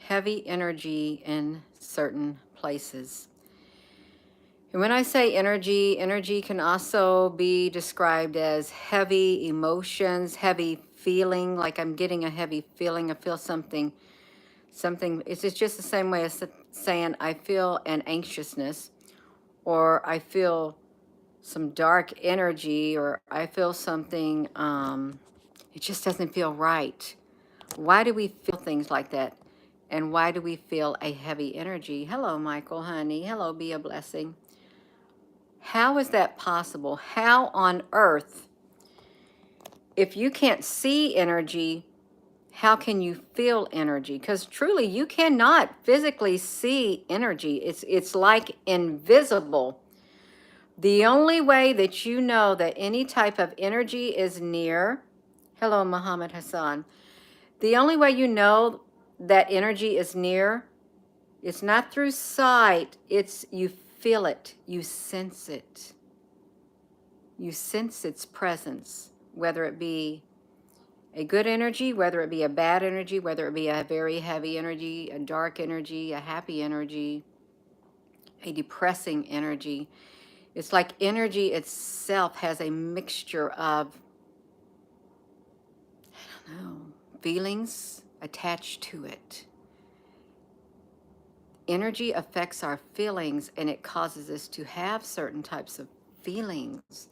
heavy energy in certain places. And when I say energy, energy can also be described as heavy emotions, heavy feeling, like I'm getting a heavy feeling. I feel something. It's just the same way as saying I feel an anxiousness, or I feel some dark energy, or I feel something, it just doesn't feel right. Why do we feel things like that? And why do we feel a heavy energy? Hello, Michael, honey. Hello, be a blessing. How is that possible? How on earth, if you can't see energy, how can you feel energy? Because truly, you cannot physically see energy. It's like invisible. The only way that you know that any type of energy is near, hello, Muhammad Hassan. The only way you know that energy is near, it's not through sight, it's you feel it, you sense it. You sense its presence, whether it be a good energy, whether it be a bad energy, whether it be a very heavy energy, a dark energy, a happy energy, a depressing energy. It's like energy itself has a mixture of, I don't know, feelings attached to it. Energy affects our feelings, and it causes us to have certain types of feelings.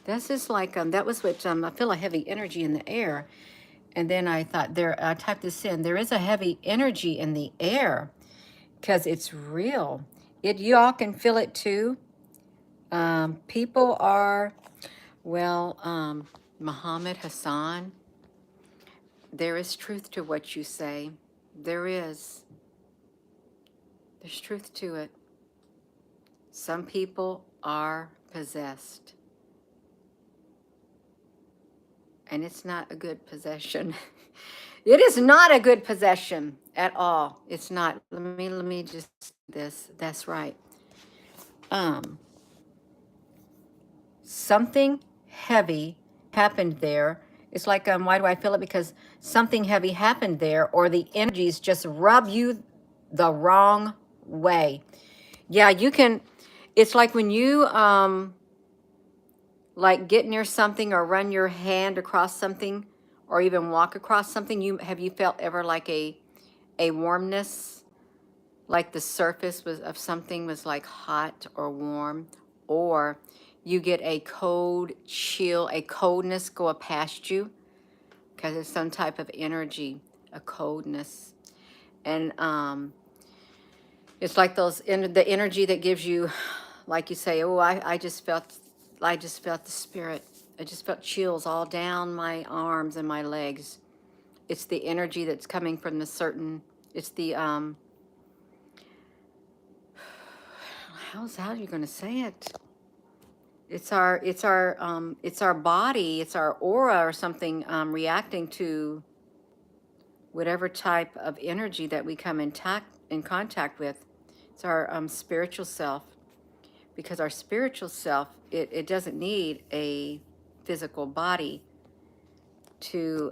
That's just like, that was what, I feel a heavy energy in the air. And then I thought, I typed this in, there is a heavy energy in the air, because it's real. You all can feel it too. People are, well, Muhammad Hassan, there is truth to what you say. There is. There's truth to it. Some people are possessed. And it's not a good possession. It is not a good possession at all. It's not. Let me just this. That's right. Something heavy happened there. It's like, why do I feel it? Because something heavy happened there, or the energies just rub you the wrong way. Yeah, you can. It's like when you like get near something or run your hand across something, or even walk across something. You felt ever like a warmness, like the surface was of something was like hot or warm, or you get a cold chill, a coldness go past you because it's some type of energy, a coldness. And it's like the energy that gives you, like you say, oh, I just felt the spirit. I just felt chills all down my arms and my legs. It's the energy that's coming from the certain, it's the, how are you going to say it? It's our body, it's our aura or something, reacting to whatever type of energy that we come in contact with. It's our spiritual self, because our spiritual self, it doesn't need a physical body to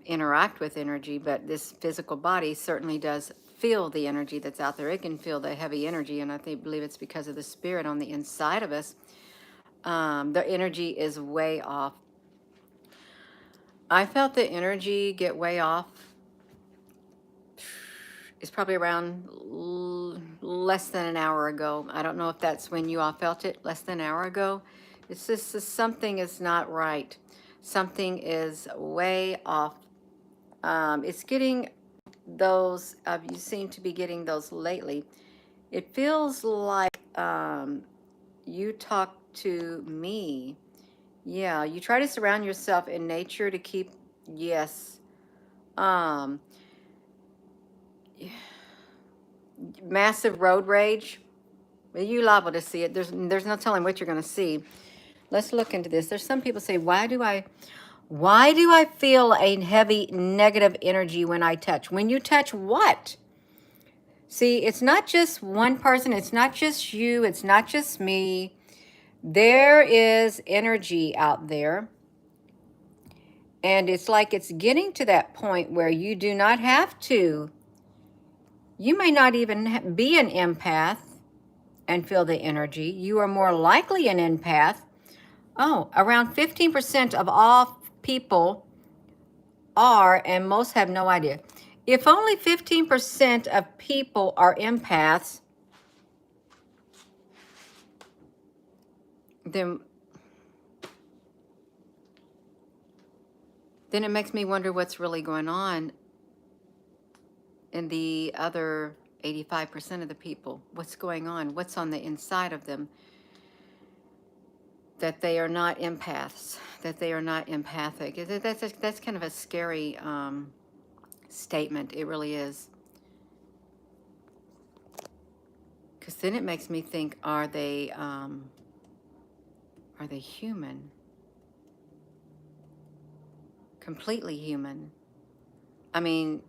interact with energy, but this physical body certainly does feel the energy that's out there. It can feel the heavy energy, and believe it's because of the spirit on the inside of us. The energy is way off. I felt the energy get way off. It's probably around less than an hour ago. I don't know if that's when you all felt it, less than an hour ago. It's just something is not right. Something is way off. It's getting those, you seem to be getting those lately. It feels like you talk to me. Yeah, you try to surround yourself in nature to keep, yes. Um, Massive road rage. Well, you liable to see it. There's no telling what you're going to see. Let's look into this. There's some people say, why do I feel a heavy negative energy when I touch? When you touch what? See, it's not just one person. It's not just you. It's not just me. There is energy out there. And it's like it's getting to that point where you do not have to You may not even be an empath and feel the energy. You are more likely an empath. Oh, around 15% of all people are, and most have no idea. If only 15% of people are empaths, then it makes me wonder what's really going on in the other 85% of the people. What's going on? What's on the inside of them? That they are not empaths, that they are not empathic. That's kind of a scary statement. It really is. Because then it makes me think, are they human? Completely human? I mean,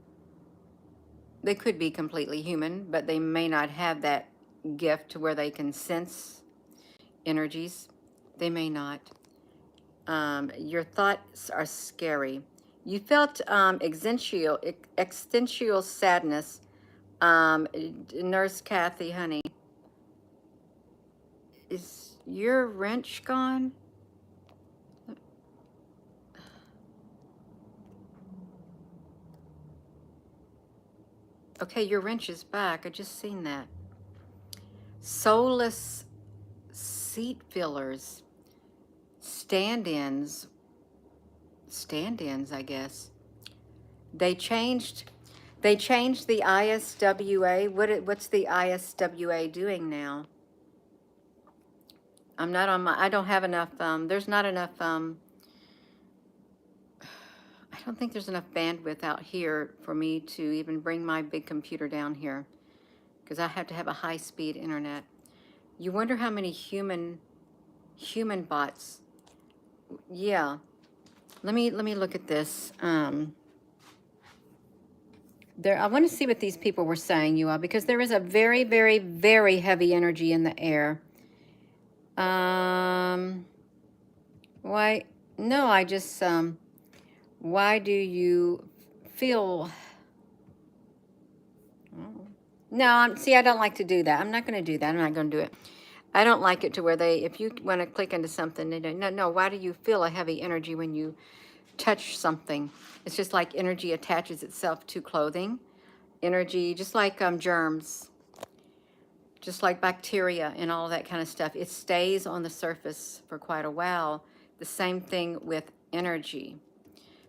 they could be completely human, but they may not have that gift to where they can sense energies. They may not. Your thoughts are scary. You felt existential sadness. Nurse Kathy, honey, is your wrench gone? Okay, your wrench is back. I just seen that. Soulless seat fillers, stand-ins, I guess. They changed the ISWA. What's the ISWA doing now? I'm not on my, I don't have enough, there's not enough, I don't think there's enough bandwidth out here for me to even bring my big computer down here, because I have to have a high-speed internet. You wonder how many human bots. Yeah. Let me look at this. There, I want to see what these people were saying, you all, because there is a very, very, very heavy energy in the air. Why? No, I just, why do you feel... Oh. No, see, I don't like to do that. I'm not going to do that. I'm not going to do it. I don't like it to where they, if you want to click into something, they don't, no, why do you feel a heavy energy when you touch something? It's just like energy attaches itself to clothing. Energy, just like germs, just like bacteria and all that kind of stuff. It stays on the surface for quite a while. The same thing with energy.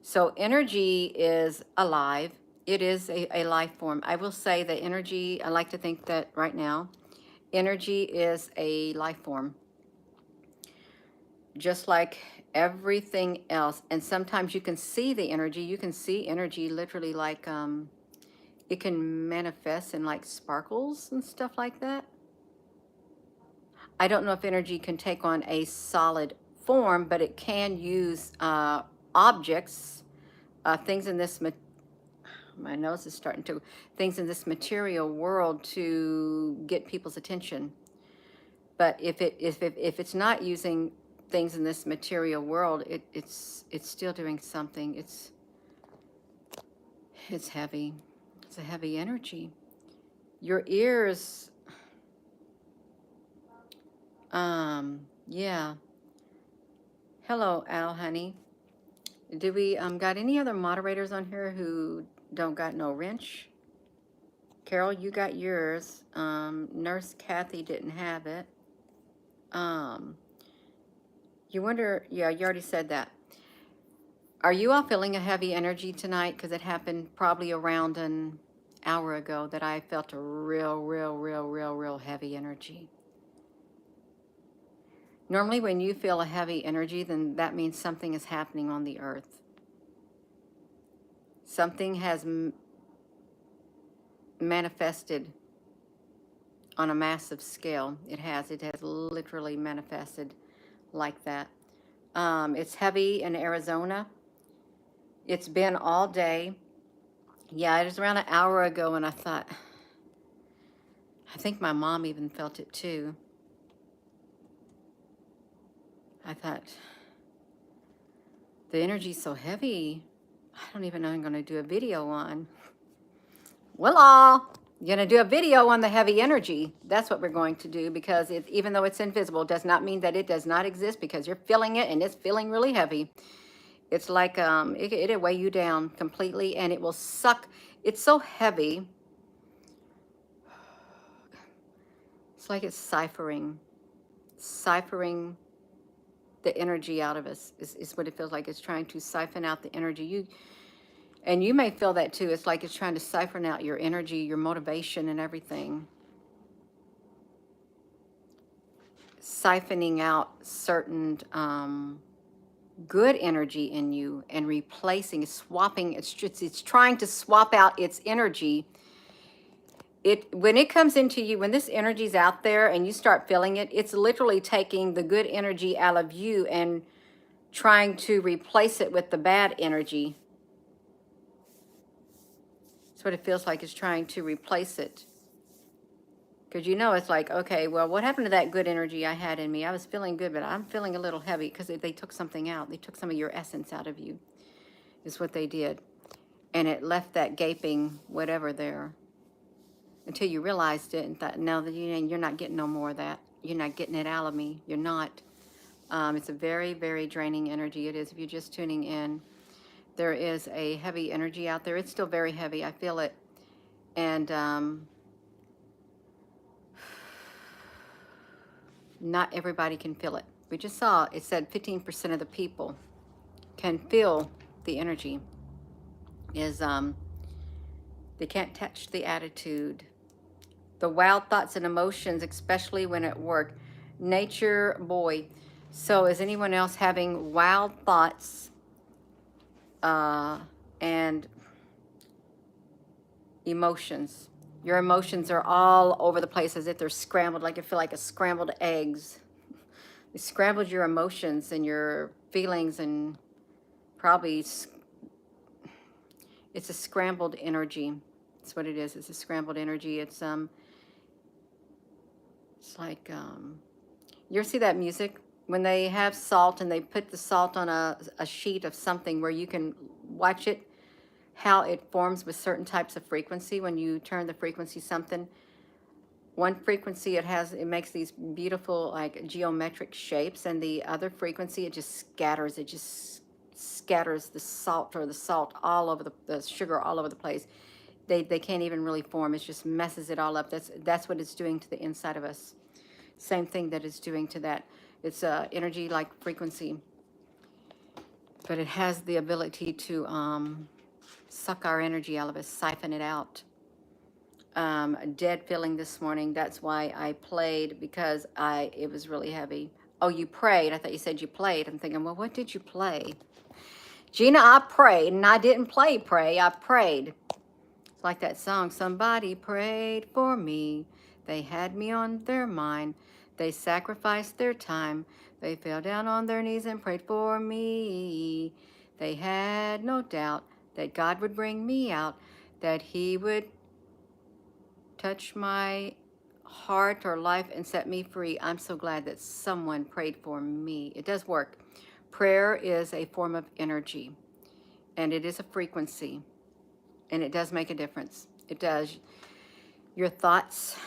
So energy is alive. It is a life form. I will say that energy, I like to think that right now, energy is a life form. Just like everything else. And sometimes you can see the energy. You can see energy literally like, it can manifest in like sparkles and stuff like that. I don't know if energy can take on a solid form, but it can use objects, things in this, my nose is starting to, things in this material world to get people's attention. But if it's not using things in this material world, it's still doing something. It's heavy. It's a heavy energy. Your ears, yeah. Hello, Al, honey. Do we got any other moderators on here who don't got no wrench? Carol, you got yours. Nurse Kathy didn't have it. You wonder, yeah, you already said that. Are you all feeling a heavy energy tonight? Because it happened probably around an hour ago that I felt a real heavy energy. Normally when you feel a heavy energy, then that means something is happening on the earth. Something has manifested on a massive scale. It has literally manifested like that. It's heavy in Arizona. It's been all day. Yeah, it was around an hour ago, and I thought, I think my mom even felt it too. I thought, the energy's so heavy, I don't even know I'm going to do a video on. Well, You're going to do a video on the heavy energy. That's what we're going to do, because even though it's invisible, does not mean that it does not exist, because you're feeling it and it's feeling really heavy. It's like it'll weigh you down completely, and it will suck. It's so heavy. It's like it's ciphering the energy out of us is what it feels like. It's trying to siphon out the energy. And you may feel that too. It's like it's trying to siphon out your energy, your motivation, and everything. Siphoning out certain good energy in you and replacing, swapping. It's trying to swap out its energy. When it comes into you, when this energy's out there and you start feeling it, it's literally taking the good energy out of you and trying to replace it with the bad energy. That's what it feels like. It's trying to replace it. Because it's like, okay, well, what happened to that good energy I had in me? I was feeling good, but I'm feeling a little heavy because they took something out. They took some of your essence out of you, is what they did. And it left that gaping whatever there until you realized it and thought, no, that you're not getting no more of that. You're not getting it out of me. You're not. It's a very, very draining energy. It is. If you're just tuning in, there is a heavy energy out there. It's still very heavy. I feel it. And not everybody can feel it. We just saw it said 15% of the people can feel the energy. They can't touch the attitude, the wild thoughts and emotions, especially when at work. Nature boy. So is anyone else having wild thoughts and emotions? Your emotions are all over the place, as if they're scrambled, like you feel like a scrambled eggs. You scrambled your emotions and your feelings, and probably it's a scrambled energy. That's what it is. It's a scrambled energy. It's like you ever see that music when they have salt and they put the salt on a sheet of something where you can watch it, how it forms with certain types of frequency. When you turn the frequency something, one frequency it makes these beautiful like geometric shapes, and the other frequency it just scatters the salt all over the sugar all over the place. They can't even really form. It just messes it all up. That's what it's doing to the inside of us. Same thing that it's doing to that. It's energy like frequency, but it has the ability to suck our energy out of us, siphon it out. Dead feeling this morning. That's why I played, because it was really heavy. Oh, you prayed. I thought you said you played. I'm thinking, well, what did you play? Gina, I prayed, and I didn't pray. I prayed. It's like that song, somebody prayed for me. They had me on their mind. They sacrificed their time. They fell down on their knees and prayed for me. They had no doubt that God would bring me out, that he would touch my heart or life and set me free. I'm so glad that someone prayed for me. It does work. Prayer is a form of energy, and it is a frequency, and it does make a difference. It does. Your thoughts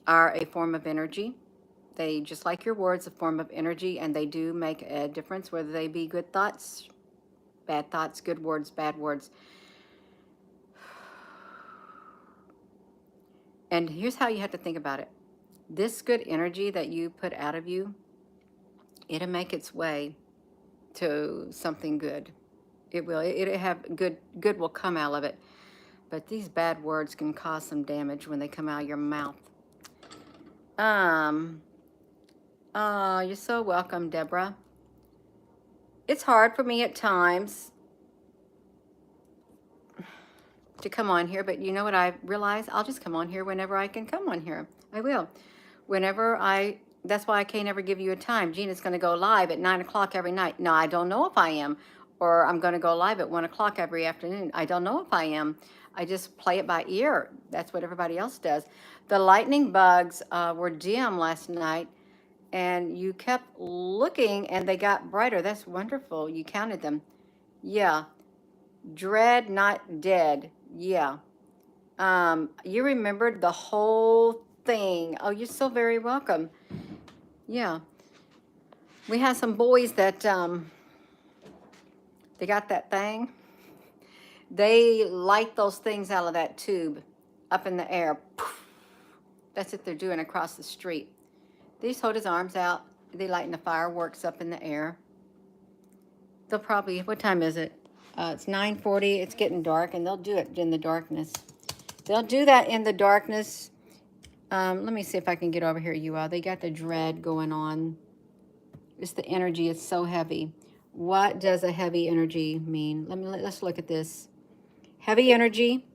are a form of energy. They, just like your words, a form of energy, and they do make a difference, whether they be good thoughts, bad thoughts, good words, bad words. And here's how you have to think about it. This good energy that you put out of you, it'll make its way to something good. It will. It'll have good will come out of it. But these bad words can cause some damage when they come out of your mouth. You're so welcome, Deborah. It's hard for me at times to come on here, but you know what I realize? I'll just come on here whenever I can come on here. I will. That's why I can't ever give you a time. Gina's going to go live at 9 o'clock every night. No, I don't know if I am. Or I'm going to go live at 1 o'clock every afternoon. I don't know if I am. I just play it by ear. That's what everybody else does. The lightning bugs were dim last night, and you kept looking, and they got brighter. That's wonderful. You counted them. Yeah. Dread, not dead. Yeah. You remembered the whole thing. Oh, you're so very welcome. Yeah. We had some boys that they got that thing. They light those things out of that tube up in the air. Poof. That's what they're doing across the street. They just hold his arms out. They lighting the fireworks up in the air. They'll probably, what time is it? It's 9:40. It's getting dark, and they'll do it in the darkness. They'll do that in the darkness. Let me see if I can get over here, you all. They got the dread going on. It's the energy. It's so heavy. What does a heavy energy mean? Let's look at this. Heavy energy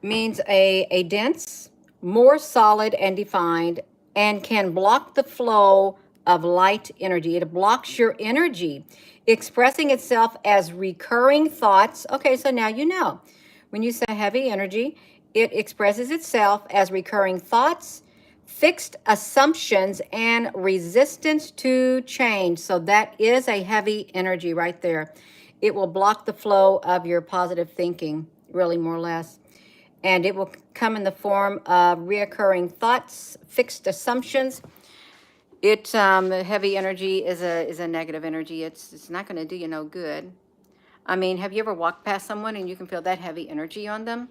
means a dense, more solid and defined, and can block the flow of light energy. It blocks your energy, expressing itself as recurring thoughts. Okay, so now you know. When you say heavy energy, it expresses itself as recurring thoughts, fixed assumptions, and resistance to change. So that is a heavy energy right there. It will block the flow of your positive thinking, really, more or less. And it will come in the form of reoccurring thoughts, fixed assumptions. Heavy energy is a negative energy. It's not going to do you no good. I mean, have you ever walked past someone and you can feel that heavy energy on them?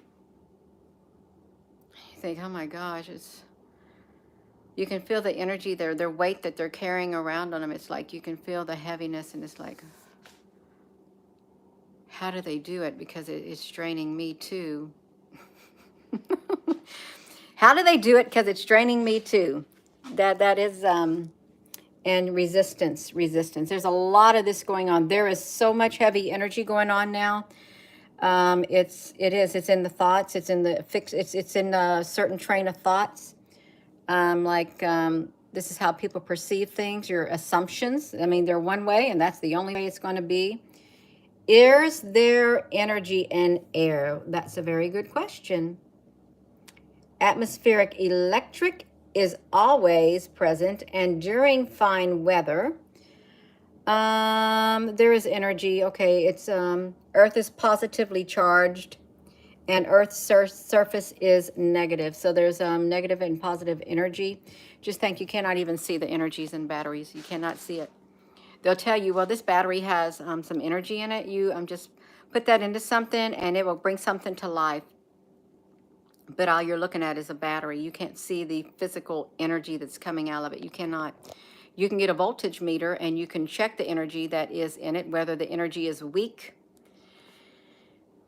You think, oh my gosh, you can feel the energy, their weight that they're carrying around on them. It's like you can feel the heaviness, and it's like, how do they do it? Because it's draining me too. How do they do it? Because it's draining me too. That is and resistance. There's a lot of this going on. There is so much heavy energy going on now. It's in the thoughts. It's in the fix. It's in a certain train of thoughts. This is how people perceive things. Your assumptions. I mean, they're one way, and that's the only way it's going to be. Is there energy in air? That's a very good question. Atmospheric electric is always present, and during fine weather, there is energy. Okay, it's Earth is positively charged, and Earth's surface is negative. So there's negative and positive energy. Just think, you cannot even see the energies in batteries. You cannot see it. They'll tell you, well, this battery has some energy in it. You just put that into something, and it will bring something to life. But all you're looking at is a battery. You can't see the physical energy that's coming out of it. You cannot. You can get a voltage meter and you can check the energy that is in it, whether the energy is weak,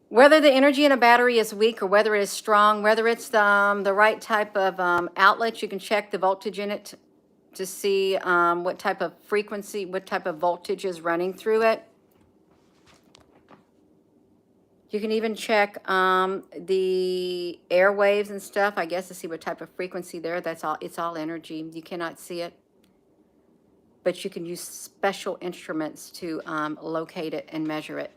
whether the energy in a battery is weak or whether it is strong, whether it's the right type of outlet. You can check the voltage in it to see what type of frequency, what type of voltage is running through it. You can even check the airwaves and stuff, I guess, to see what type of frequency there. That's all. It's all energy. You cannot see it, but you can use special instruments to locate it and measure it.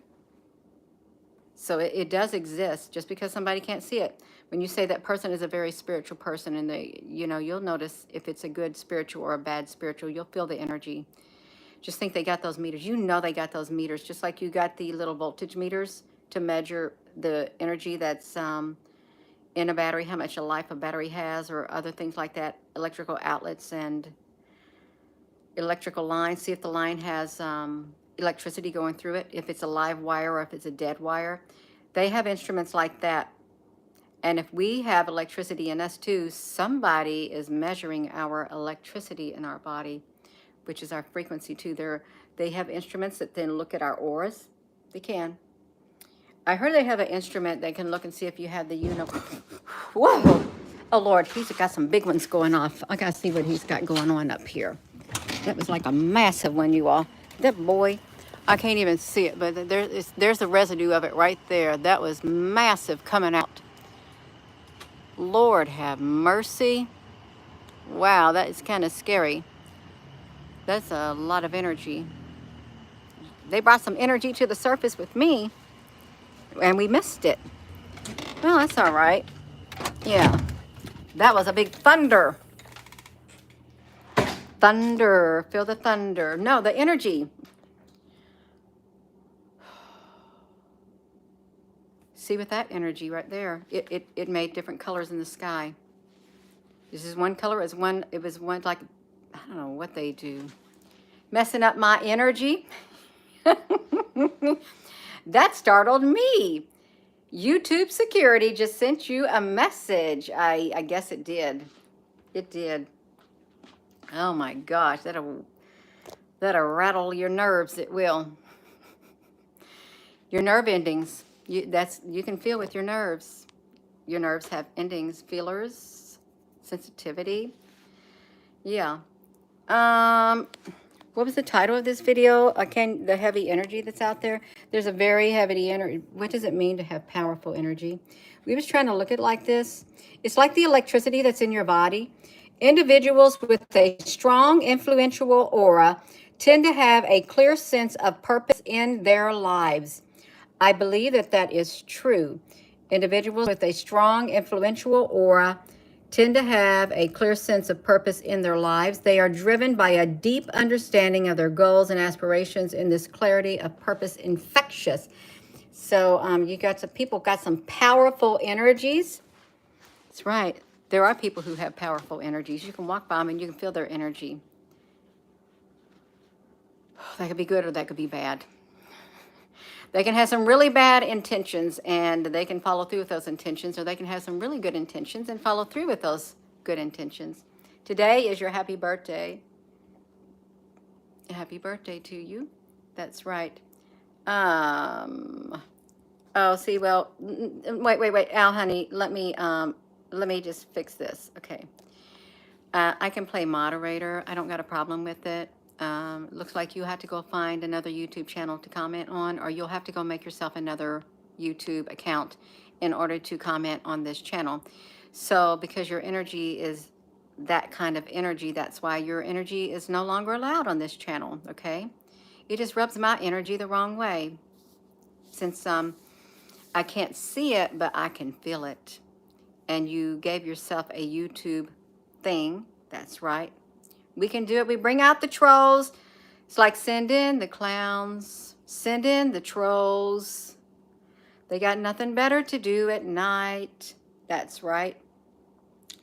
So it does exist, just because somebody can't see it. When you say that person is a very spiritual person, and you'll notice if it's a good spiritual or a bad spiritual. You'll feel the energy. Just think, they got those meters. You know they got those meters, just like you got the little voltage meters to measure the energy that's in a battery, how much a life a battery has, or other things like that, electrical outlets and electrical lines. See if the line has electricity going through it, if it's a live wire or if it's a dead wire. They have instruments like that. And if we have electricity in us too, somebody is measuring our electricity in our body, which is our frequency too. They have instruments that then look at our auras. They can. I heard they have an instrument that can look and see if you have the Whoa! Oh Lord, he's got some big ones going off. I gotta see what he's got going on up here. That was like a massive one, you all. That boy, I can't even see it, but there's the residue of it right there. That was massive coming out. Lord have mercy. Wow, that is kind of scary. That's a lot of energy. They brought some energy to the surface with me, and we missed it. Well, that's all right. Yeah, that was a big thunder. Thunder, feel the thunder. No, the energy. See with that energy right there, it made different colors in the sky. This is one color. It was one like, I don't know what they do. Messing up my energy. That startled me. YouTube security just sent you a message. I guess it did. It did. Oh my gosh, that'll rattle your nerves. It will. Your nerve endings. You can feel with your nerves. Your nerves have endings, feelers, sensitivity. Yeah. What was the title of this video? The heavy energy that's out there. There's a very heavy energy. What does it mean to have powerful energy? We was trying to look at it like this. It's like the electricity that's in your body. Individuals with a strong, influential aura tend to have a clear sense of purpose in their lives. I believe that is true. Individuals with a strong, influential aura tend to have a clear sense of purpose in their lives. They are driven by a deep understanding of their goals and aspirations, in this clarity of purpose infectious. So you got some people got some powerful energies. That's right. There are people who have powerful energies. You can walk by them and you can feel their energy. That could be good or that could be bad. They can have some really bad intentions and they can follow through with those intentions, or they can have some really good intentions and follow through with those good intentions. Today is your happy birthday. Happy birthday to you. That's right. Oh, see, well, wait, Al, honey, let me just fix this. Okay. I can play moderator. I don't got a problem with it. Looks like you have to go find another YouTube channel to comment on, or you'll have to go make yourself another YouTube account in order to comment on this channel. So because your energy is that kind of energy, that's why your energy is no longer allowed on this channel, okay? It just rubs my energy the wrong way. Since I can't see it, but I can feel it. And you gave yourself a YouTube thing, that's right. We can do it. We bring out the trolls. It's like send in the clowns, send in the trolls. They got nothing better to do at night. That's right.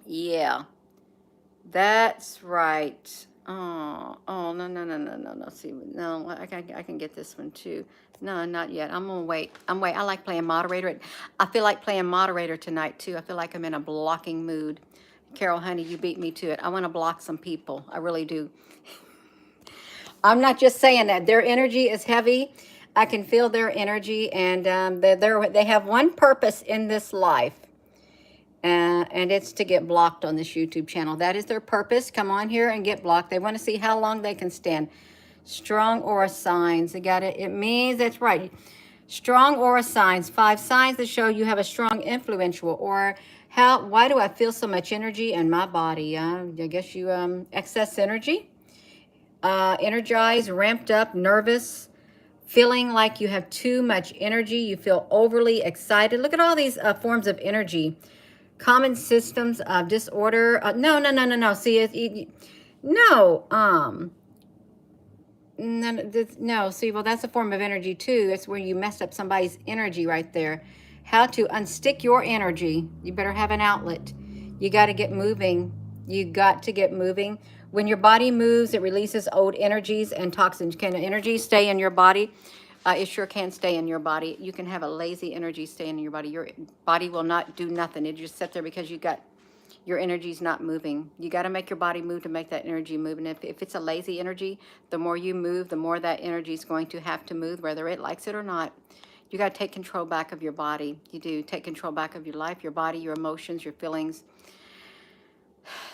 Yeah, that's right. Oh, no. See, no, I can get this one too. No, not yet. I'm gonna wait. I like playing moderator. I feel like playing moderator tonight too. I feel like I'm in a blocking mood. Carol, honey, you beat me to it. I want to block some people. I really do. I'm not just saying that. Their energy is heavy. I can feel their energy, and they have one purpose in this life, and it's to get blocked on this YouTube channel. That is their purpose. Come on here and get blocked. They want to see how long they can stand. Strong aura signs. They got it. It means, that's right. Strong aura signs. 5 signs that show you have a strong influential aura. Why do I feel so much energy in my body? I guess you excess energy. Energized, ramped up, nervous, feeling like you have too much energy. You feel overly excited. Look at all these forms of energy. Common systems of disorder. No. See, no. See, well, that's a form of energy too. That's where you messed up somebody's energy right there. How to unstick your energy. You better have an outlet. You got to get moving. You got to get moving. When your body moves, it releases old energies and toxins. Can energy stay in your body? It sure can stay in your body. You can have a lazy energy stay in your body. Your body will not do nothing. It just sit there because your energy's not moving. You got to make your body move to make that energy move. And if it's a lazy energy, the more you move, the more that energy is going to have to move, whether it likes it or not. You got to take control back of your body. You do. Take control back of your life, your body, your emotions, your feelings.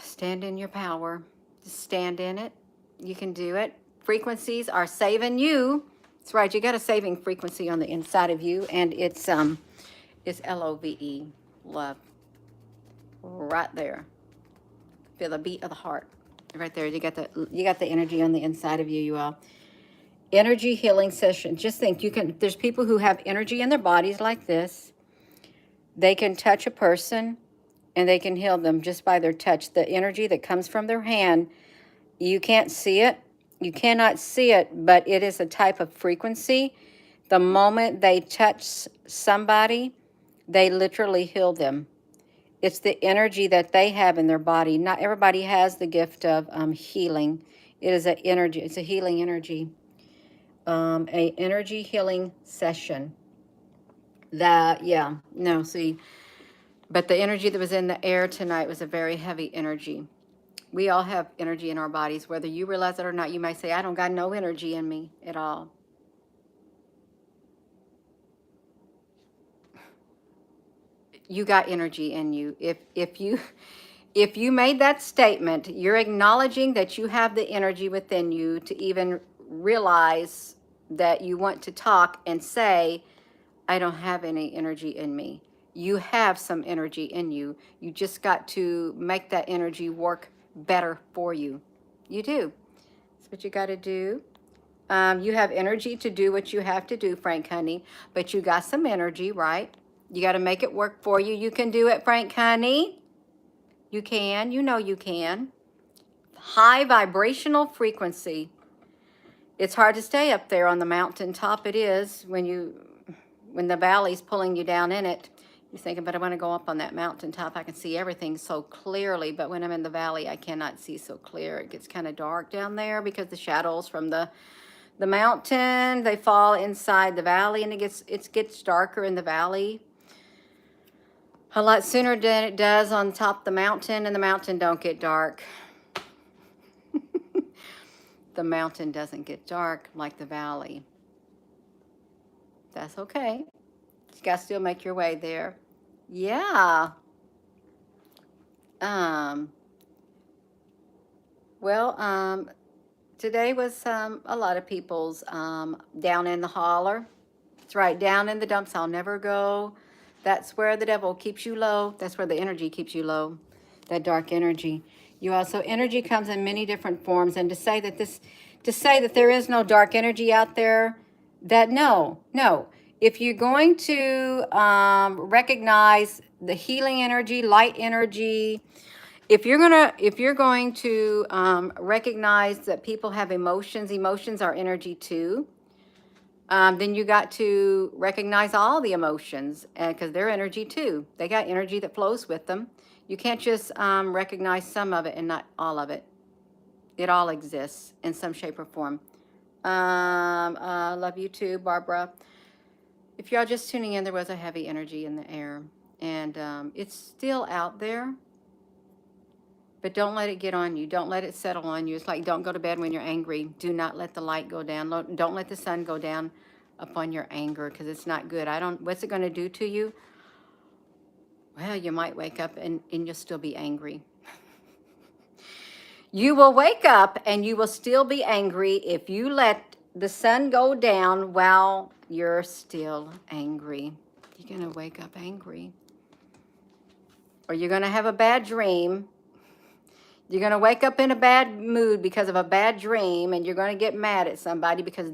Stand in your power. Just stand in it. You can do it. Frequencies are saving you. That's right. You got a saving frequency on the inside of you, and it's LOVE, love. Right there. Feel the beat of the heart. Right there. You got the energy on the inside of you, you all. Energy healing session. Just think, there's people who have energy in their bodies like this. They can touch a person and they can heal them just by their touch. The energy that comes from their hand, you can't see it. You cannot see it, but it is a type of frequency. The moment they touch somebody, They literally heal them. It's the energy that they have in their body. Not everybody has the gift of healing. It is an energy. It's a healing energy. A energy healing session. That, yeah, no, see, but the energy that was in the air tonight was a very heavy energy. We all have energy in our bodies, whether you realize it or not. You might say, I don't got no energy in me at all. You got energy in you. If you made that statement, you're acknowledging that you have the energy within you to even realize that you want to talk and say, I don't have any energy in me. You have some energy in you. You just got to make that energy work better for you. You do. That's what you got to do. You have energy to do what you have to do, Frank Honey, but you got some energy, right? You got to make it work for you. You can do it, Frank Honey. You can. You know you can. High vibrational frequency. It's hard to stay up there on the mountaintop. It is when the valley's pulling you down in it. You're thinking, but I want to go up on that mountaintop. I can see everything so clearly. But when I'm in the valley, I cannot see so clear. It gets kind of dark down there because the shadows from the mountain, they fall inside the valley, and it gets darker in the valley a lot sooner than it does on top of the mountain, and the mountain don't get dark. The mountain doesn't get dark like the valley. That's okay. You got to still make your way there. Yeah. Well, today was a lot of people's down in the holler. It's right, down in the dumps. I'll never go. That's where the devil keeps you low. That's where the energy keeps you low, that dark energy. You also, energy comes in many different forms. And to say that there is no dark energy out there, that no. If you're going to recognize the healing energy, light energy, if you're going to recognize that people have emotions are energy too. Then you got to recognize all the emotions because they're energy too. They got energy that flows with them. You can't just recognize some of it and not all of it. It all exists in some shape or form. Love you too, Barbara. If y'all just tuning in, there was a heavy energy in the air. And it's still out there. But don't let it get on you. Don't let it settle on you. It's like don't go to bed when you're angry. Do not let the light go down. Don't let the sun go down upon your anger because it's not good. What's it going to do to you? Well, you might wake up and you'll still be angry. You will wake up and you will still be angry if you let the sun go down while you're still angry. You're going to wake up angry. Or you're going to have a bad dream. You're going to wake up in a bad mood because of a bad dream, and you're going to get mad at somebody because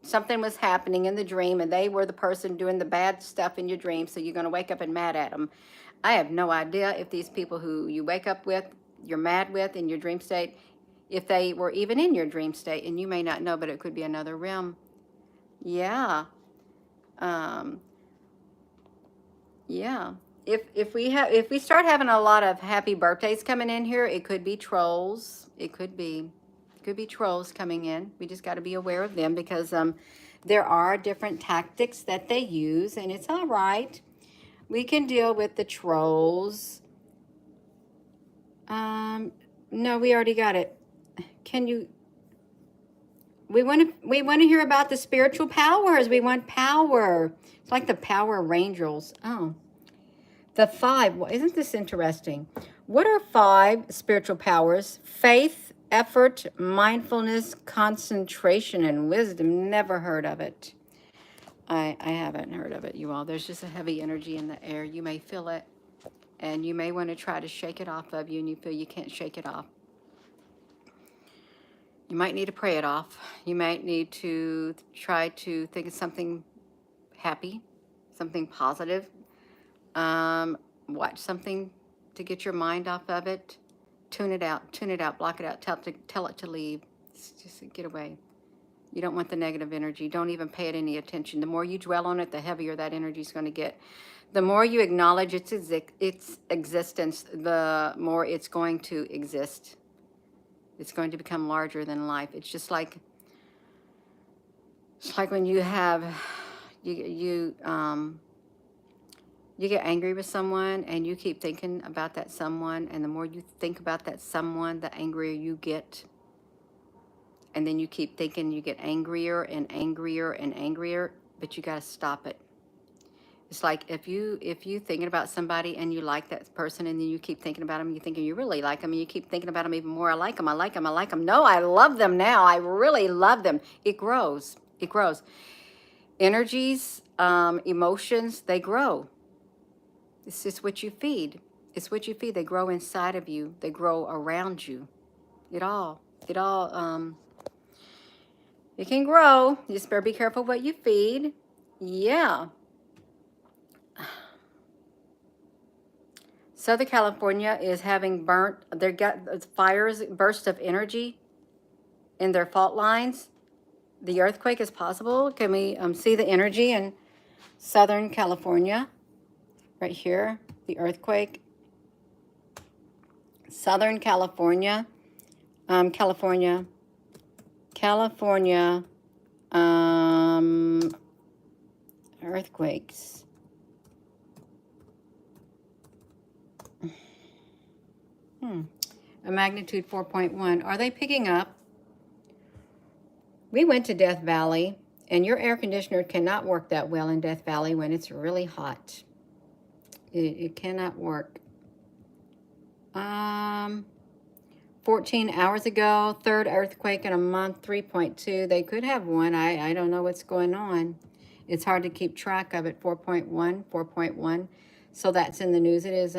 something was happening in the dream, and they were the person doing the bad stuff in your dream, so you're going to wake up and mad at them. I have no idea if these people who you wake up with, you're mad with in your dream state, if they were even in your dream state, and you may not know, but it could be another realm. Yeah. Yeah. If we start having a lot of happy birthdays coming in here, it could be trolls. It could be trolls coming in. We just got to be aware of them because there are different tactics that they use, and it's all right. We can deal with the trolls. No, we already got it. Can you? We want to hear about the spiritual powers. We want power. It's like the Power Rangers. Oh. The 5, isn't this interesting? What are 5 spiritual powers? Faith, effort, mindfulness, concentration, and wisdom. Never heard of it. I haven't heard of it, you all. There's just a heavy energy in the air. You may feel it, and you may want to try to shake it off of you, and you feel you can't shake it off. You might need to pray it off. You might need to try to think of something happy, something positive. Watch something to get your mind off of it. Tune it out, block it out, tell it to leave. Just get away. You don't want the negative energy. Don't even pay it any attention. The more you dwell on it, the heavier that energy is going to get. The more you acknowledge its existence, the more it's going to exist. It's going to become larger than life. It's like when you have, you get angry with someone and you keep thinking about that someone, and the more you think about that someone, the angrier you get. And then you keep thinking, you get angrier and angrier and angrier, but you got to stop it. It's like if you thinking about somebody and you like that person, and then you keep thinking about them, you thinking you really like them, and you keep thinking about them even more. I like them, I like them, I like them. No, I love them now. I really love them. It grows. It grows. Energies, emotions, they grow. It's just what you feed. It's what you feed. They grow inside of you. They grow around you. It all, it can grow. You just better be careful what you feed. Yeah. Southern California is having they got fires, bursts of energy in their fault lines. The earthquake is possible. Can we see the energy in Southern California? Right here, the earthquake. Southern California, California, earthquakes. A magnitude 4.1. Are they picking up? We went to Death Valley, and your air conditioner cannot work that well in Death Valley when it's really hot. It cannot work. 14 hours ago, third earthquake in a month, 3.2. They could have one. I don't know what's going on. It's hard to keep track of it. 4.1. So that's in the news. It is,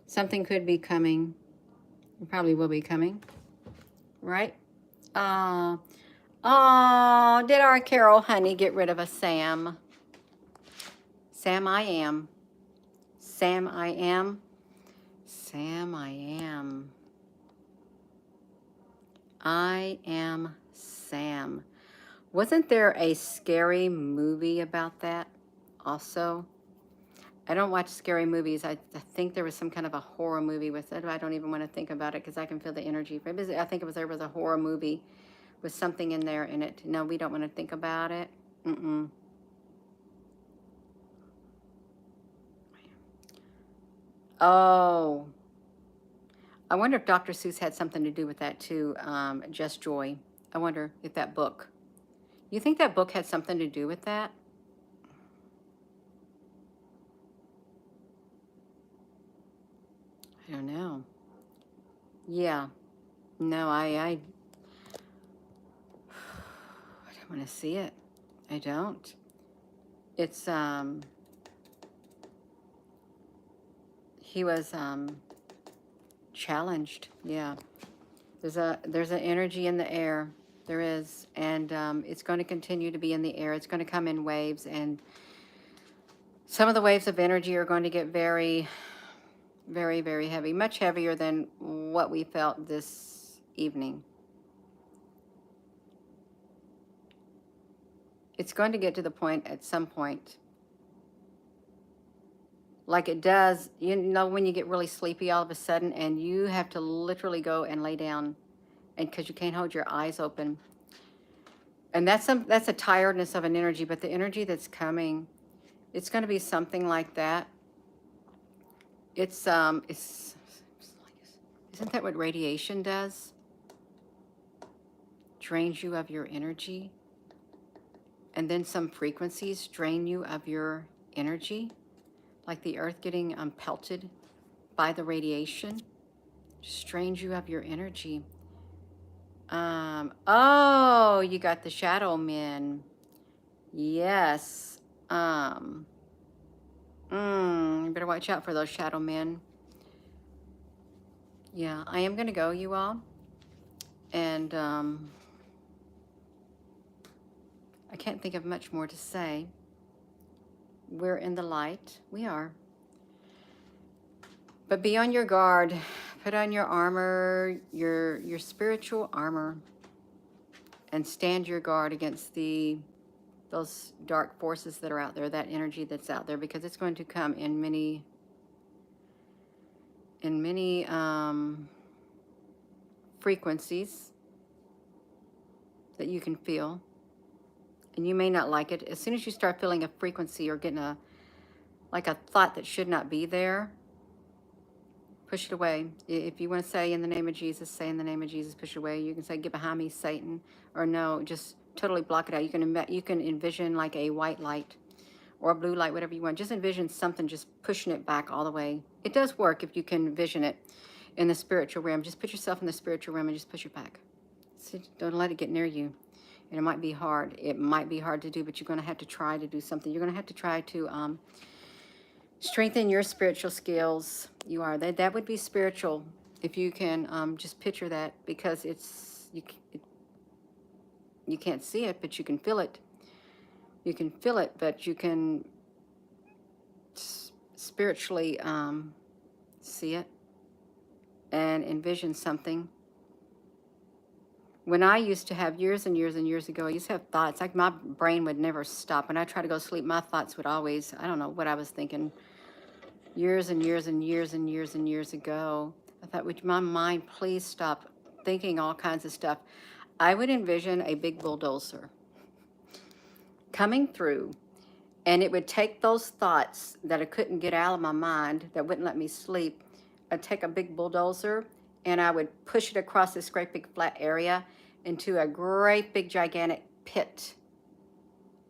something could be coming. It probably will be coming. Right? Oh, did our Carol honey get rid of a Sam? Sam, I am. Sam, I am. Sam, I am. I am Sam. Wasn't there a scary movie about that also? I don't watch scary movies. I think there was some kind of a horror movie with it. I don't even want to think about it because I can feel the energy. I think there was a horror movie with something in there in it. No, we don't want to think about it. Oh. I wonder if Dr. Seuss had something to do with that too, Just Joy. I wonder if that book. You think that book had something to do with that? I don't know. Yeah. No, I don't want to see it. I don't. It's, he was, challenged. Yeah. There's an energy in the air. There is. And, it's going to continue to be in the air. It's going to come in waves, and some of the waves of energy are going to get very, very, very heavy, much heavier than what we felt this evening. It's going to get to the point at some point, like it does, you know, when you get really sleepy all of a sudden and you have to literally go and lay down, and because you can't hold your eyes open. And that's a tiredness of an energy, but the energy that's coming, it's going to be something like that. Isn't that what radiation does? Drains you of your energy. And then some frequencies drain you of your energy, like the earth getting pelted by the radiation. Just drains you of your energy. Oh, you got the shadow men. Yes. You better watch out for those shadow men. Yeah, I am going to go, you all. And I can't think of much more to say. We're in the light. We are. But be on your guard. Put on your armor, your spiritual armor, and stand your guard against the those dark forces that are out there, that energy that's out there, because it's going to come in many frequencies that you can feel. And you may not like it. As soon as you start feeling a frequency or getting like a thought that should not be there, push it away. If you want to say in the name of Jesus, say in the name of Jesus, push it away. You can say, get behind me, Satan, or no, just totally block it out. You can envision like a white light or a blue light, whatever you want. Just envision something, just pushing it back all the way. It does work if you can envision it in the spiritual realm. Just put yourself in the spiritual realm and just push it back. So don't let it get near you. And it might be hard. It might be hard to do, but you're going to have to try to do something. You're going to have to try to strengthen your spiritual skills. That would be spiritual if you can just picture that, because you can't see it, but you can feel it. You can feel it, but you can spiritually see it and envision something. When I used to have years and years and years ago, I used to have thoughts, like my brain would never stop. When I try to go to sleep, my thoughts would always, I don't know what I was thinking, years and years and years and years and years ago. I thought, would my mind please stop thinking all kinds of stuff? I would envision a big bulldozer coming through, and it would take those thoughts that I couldn't get out of my mind, that wouldn't let me sleep. I'd take a big bulldozer and I would push it across this great big flat area into a great big gigantic pit.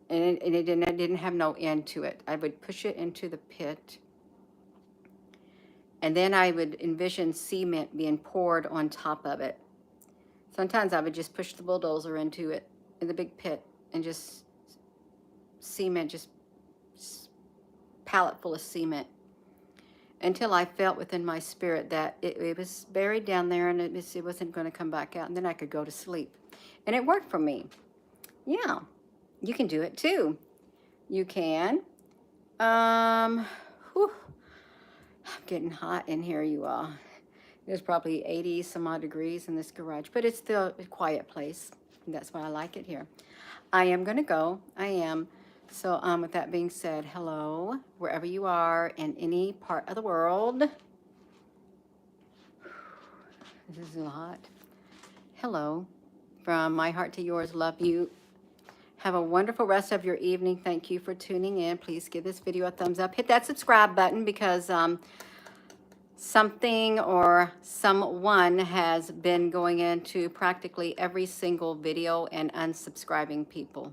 And it didn't have no end to it. I would push it into the pit. And then I would envision cement being poured on top of it. Sometimes I would just push the bulldozer into it, in the big pit, and just cement, just pallet full of cement, until I felt within my spirit that it was buried down there, and it wasn't going to come back out, and then I could go to sleep. And it worked for me. Yeah, you can do it too. You can. I'm getting hot in here, you all. There's probably 80 some odd degrees in this garage, but it's still a quiet place. That's why I like it here. I am going to go. I am. So with that being said, hello, wherever you are in any part of the world. This is a lot. Hello, from my heart to yours, love you. Have a wonderful rest of your evening. Thank you for tuning in. Please give this video a thumbs up. Hit that subscribe button, because something or someone has been going into practically every single video and unsubscribing people.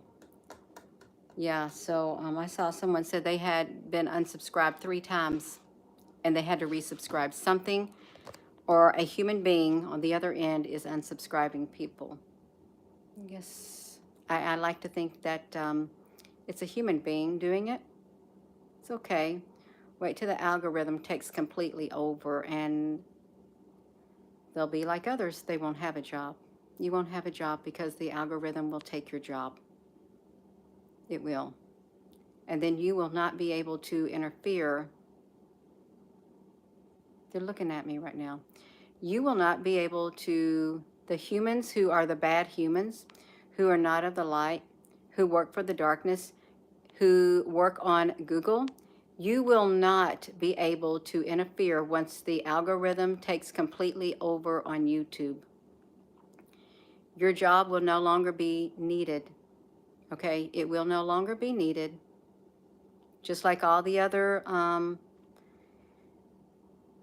Yeah, so I saw someone said they had been unsubscribed 3 times and they had to resubscribe. Something or a human being on the other end is unsubscribing people. Yes, I like to think that it's a human being doing it. It's okay. Wait till the algorithm takes completely over, and they'll be like others. They won't have a job. You won't have a job because the algorithm will take your job. It will. And then you will not be able to interfere. They're looking at me right now. You will not be able to, the humans who are the bad humans, who are not of the light, who work for the darkness, who work on Google, you will not be able to interfere once the algorithm takes completely over on YouTube. Your job will no longer be needed. Okay, it will no longer be needed. Just like all the other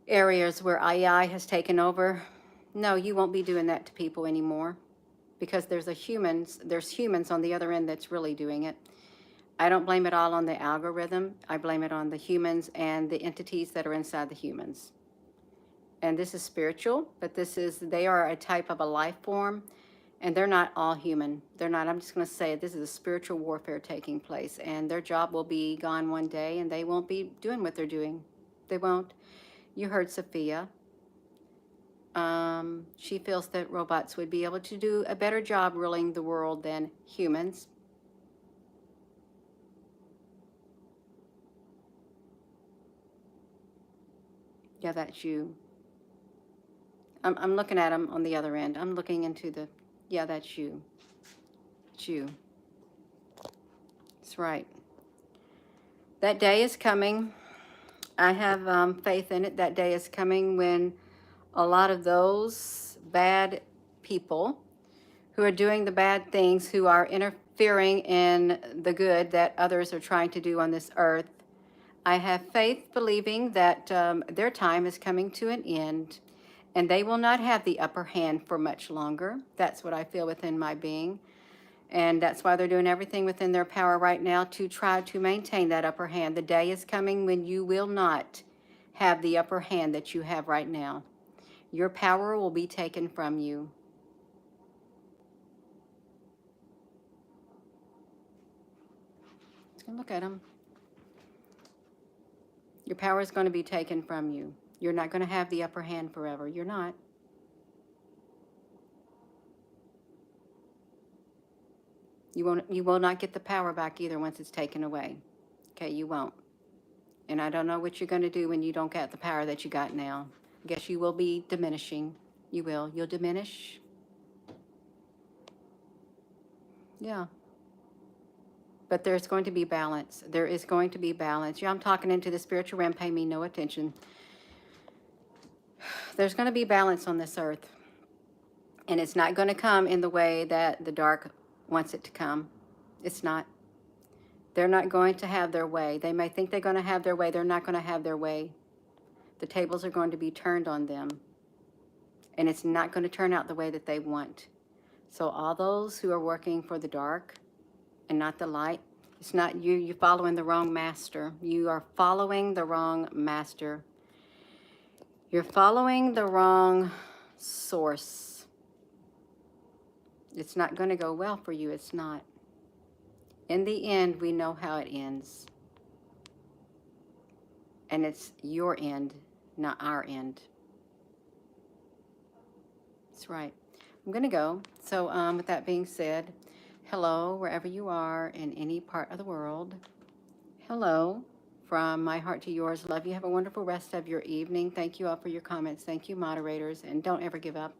areas where AI has taken over. No, you won't be doing that to people anymore, because there's humans on the other end that's really doing it. I don't blame it all on the algorithm. I blame it on the humans and the entities that are inside the humans. And this is spiritual, but they are a type of a life form. And they're not all human. They're not. I'm just going to say it. This is a spiritual warfare taking place. And their job will be gone one day, and they won't be doing what they're doing. They won't. You heard Sophia. She feels that robots would be able to do a better job ruling the world than humans. Yeah, that's you. I'm looking at them on the other end. I'm looking into the... Yeah, that's you. It's you. That's right. That day is coming. I have faith in it. That day is coming when a lot of those bad people who are doing the bad things, who are interfering in the good that others are trying to do on this earth, I have faith believing that their time is coming to an end and they will not have the upper hand for much longer. That's what I feel within my being. And that's why they're doing everything within their power right now to try to maintain that upper hand. The day is coming when you will not have the upper hand that you have right now. Your power will be taken from you. Let's go look at them. Your power is going to be taken from you. You're not going to have the upper hand forever. You're not. You will not get the power back either once it's taken away. Okay, you won't. And I don't know what you're going to do when you don't get the power that you got now. I guess you will be diminishing. You will. You'll diminish. Yeah. But there's going to be balance. There is going to be balance. Yeah, I'm talking into the spiritual realm. Pay me no attention. There's going to be balance on this earth. And it's not going to come in the way that the dark wants it to come. It's not. They're not going to have their way. They may think they're going to have their way. They're not going to have their way. The tables are going to be turned on them. And it's not going to turn out the way that they want. So all those who are working for the dark and not the light, it's not you. You're following the wrong master. You are following the wrong master. You're following the wrong source. It's not going to go well for you. It's not. In the end, we know how it ends. And it's your end, not our end. That's right. I'm going to go. So with that being said, hello, wherever you are in any part of the world. Hello, from my heart to yours. Love you. Have a wonderful rest of your evening. Thank you all for your comments. Thank you, moderators. And don't ever give up.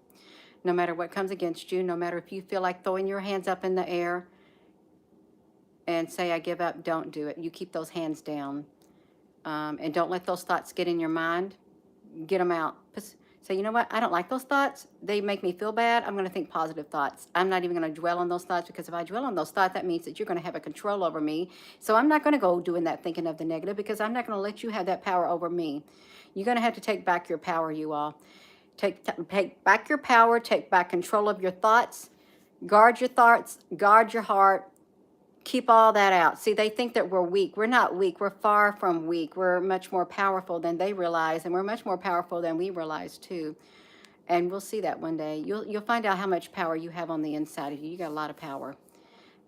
No matter what comes against you, no matter if you feel like throwing your hands up in the air and say, I give up, don't do it. You keep those hands down. And don't let those thoughts get in your mind. Get them out. Say, you know what? I don't like those thoughts. They make me feel bad. I'm going to think positive thoughts. I'm not even going to dwell on those thoughts, because if I dwell on those thoughts, that means that you're going to have a control over me. So I'm not going to go doing that, thinking of the negative, because I'm not going to let you have that power over me. You're going to have to take back your power, you all. Take back your power. Take back control of your thoughts. Guard your thoughts. Guard your heart. Keep all that out. See, they think that we're weak. We're not weak. We're far from weak. We're much more powerful than they realize, and we're much more powerful than we realize too. And we'll see that one day. You'll find out how much power you have on the inside of you. You got a lot of power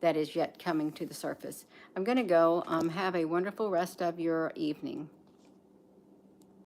that is yet coming to the surface. I'm going to go. Have a wonderful rest of your evening.